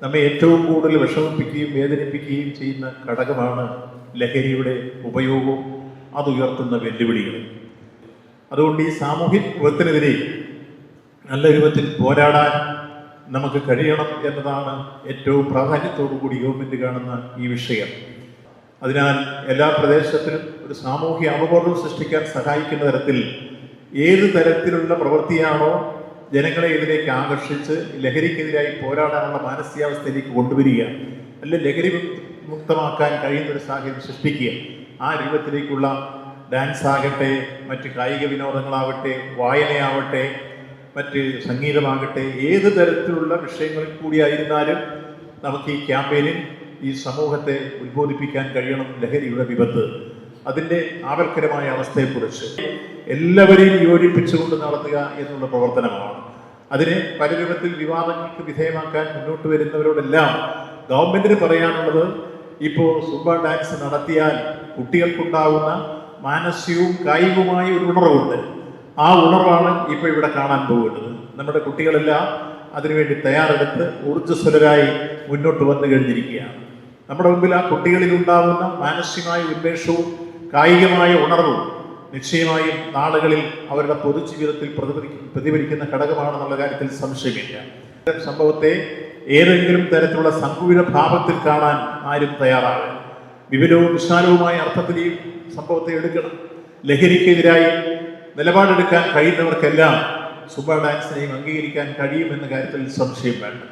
നമ്മെ ഏറ്റവും കൂടുതൽ വിഷമിപ്പിക്കുകയും വേദനിപ്പിക്കുകയും ചെയ്യുന്ന ഘടകമാണ് ലഹരിയുടെ ഉപയോഗവും അതുയർത്തുന്ന വെല്ലുവിളികൾ. അതുകൊണ്ട് ഈ സാമൂഹ്യ വിപത്തിനെതിരെ നല്ല രൂപത്തിൽ പോരാടാൻ നമുക്ക് കഴിയണം എന്നതാണ് ഏറ്റവും പ്രാധാന്യത്തോടു കൂടി ഗവൺമെൻറ് കാണുന്ന ഈ വിഷയം. അതിനാൽ എല്ലാ പ്രദേശത്തിലും ഒരു സാമൂഹ്യ അവബോധം സൃഷ്ടിക്കാൻ സഹായിക്കുന്ന തരത്തിൽ ഏത് തരത്തിലുള്ള പ്രവൃത്തിയാണോ ജനങ്ങളെ ഇതിലേക്ക് ആകർഷിച്ച് ലഹരിക്കെതിരായി പോരാടാനുള്ള മാനസികാവസ്ഥയിലേക്ക് കൊണ്ടുവരിക, അല്ലെങ്കിൽ ലഹരി മുക്തമാക്കാൻ കഴിയുന്ന ഒരു സാഹചര്യം സൃഷ്ടിക്കുക, ആ രൂപത്തിലേക്കുള്ള ഡാൻസ് ആകട്ടെ, മറ്റ് കായിക വിനോദങ്ങളാവട്ടെ, വായനയാവട്ടെ, മറ്റ് സംഗീതമാകട്ടെ, ഏത് തരത്തിലുള്ള വിഷയങ്ങളിൽ കൂടിയായിരുന്നാലും നമുക്ക് ഈ ക്യാമ്പയിനിൽ ഈ സമൂഹത്തെ ഉത്ബോധിപ്പിക്കാൻ കഴിയണം. ലഹരിയുടെ വിപത്ത്, അതിൻ്റെ ആപൽക്കരമായ അവസ്ഥയെക്കുറിച്ച് എല്ലാവരെയും യോജിപ്പിച്ചുകൊണ്ട് നടത്തുക എന്നുള്ള പ്രവർത്തനമാണ്. അതിനെ പല രൂപത്തിൽ വിവാദങ്ങൾക്ക് വിധേയമാക്കാൻ മുന്നോട്ട് വരുന്നവരോടെല്ലാം ഗവൺമെൻറ്റിന് പറയാനുള്ളത്, ഇപ്പോൾ സുംബ ഡാൻസ് നടത്തിയാൽ കുട്ടികൾക്കുണ്ടാകുന്ന മാനസികവും കായികവുമായ ഒരു ഉണർവുണ്ട്. ആ ഉണർവാണ് ഇപ്പോൾ ഇവിടെ കാണാൻ പോകുന്നത്. നമ്മുടെ കുട്ടികളെല്ലാം അതിനുവേണ്ടി തയ്യാറെടുത്ത് ഊർജ്ജസ്വലരായി മുന്നോട്ട് വന്നു കഴിഞ്ഞിരിക്കുകയാണ്. നമ്മുടെ മുമ്പിൽ ആ കുട്ടികളിൽ ഉണ്ടാകുന്ന മാനസികമായ ഉന്മേഷവും കായികമായ ഉണർവും നിശ്ചയമായും നാളുകളിൽ അവരുടെ പൊതുജീവിതത്തിൽ പ്രതിഫലിക്കുന്ന ഘടകമാണെന്നുള്ള കാര്യത്തിൽ സംശയമില്ല. സംഭവത്തെ ഏതെങ്കിലും തരത്തിലുള്ള സങ്കുചിത ഭാവത്തിൽ കാണാൻ ആരും തയ്യാറാകണം. വിപുലവും വിശാലവുമായ അർത്ഥത്തിൽ ഈ സംഭവത്തെ എടുക്കണം. ലഹരിക്കെതിരായി നിലപാടെടുക്കാൻ കഴിയുന്നവർക്കെല്ലാം സുംബ ഡാൻസിനെയും അംഗീകരിക്കാൻ കഴിയുമെന്ന കാര്യത്തിൽ സംശയം വേണ്ട.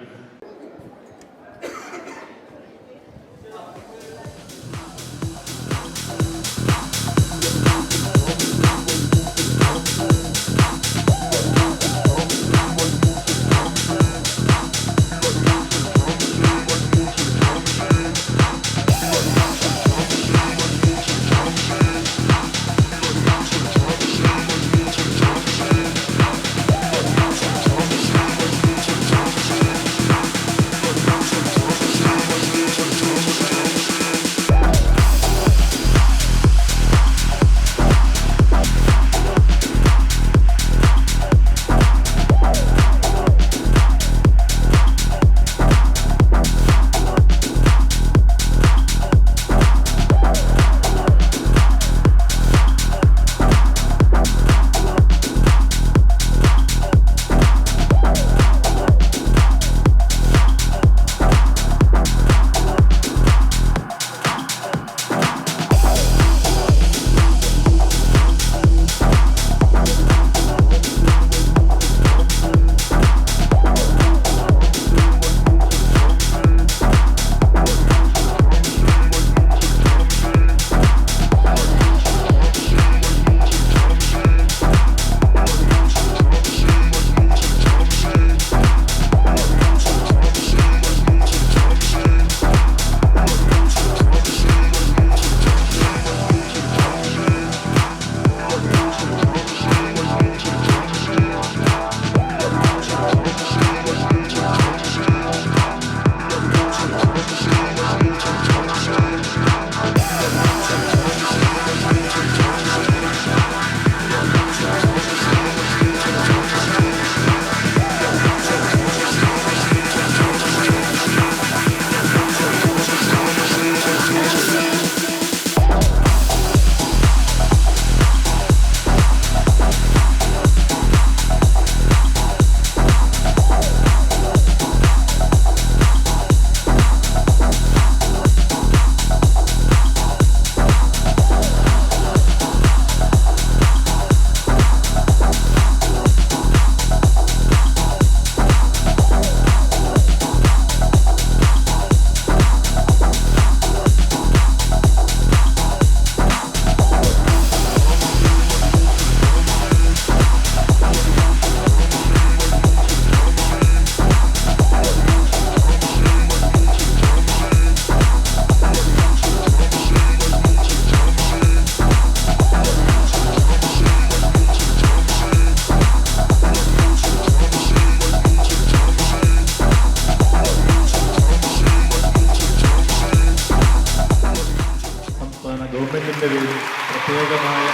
ഗവൺമെന്റിന്റെ പേരിൽ പ്രത്യേകമായ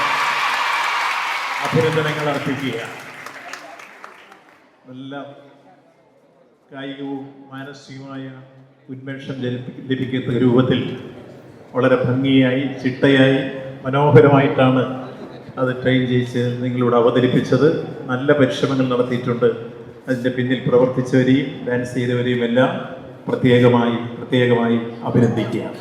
അഭിനന്ദനങ്ങൾ അർപ്പിക്കുക. നല്ല കായികവും മാനസികമായ ഉന്മേഷം ലഭിക്കുന്ന രൂപത്തിൽ വളരെ ഭംഗിയായി ചിട്ടയായി മനോഹരമായിട്ടാണ് അത് ട്രെയിൻ ചെയ്യിച്ച് നിങ്ങളിവിടെ അവതരിപ്പിച്ചത്. നല്ല പരിശ്രമങ്ങൾ നടത്തിയിട്ടുണ്ട്. അതിൻ്റെ പിന്നിൽ പ്രവർത്തിച്ചവരെയും ഡാൻസ് ചെയ്തവരെയും എല്ലാം പ്രത്യേകമായി അഭിനന്ദിക്കുകയാണ്.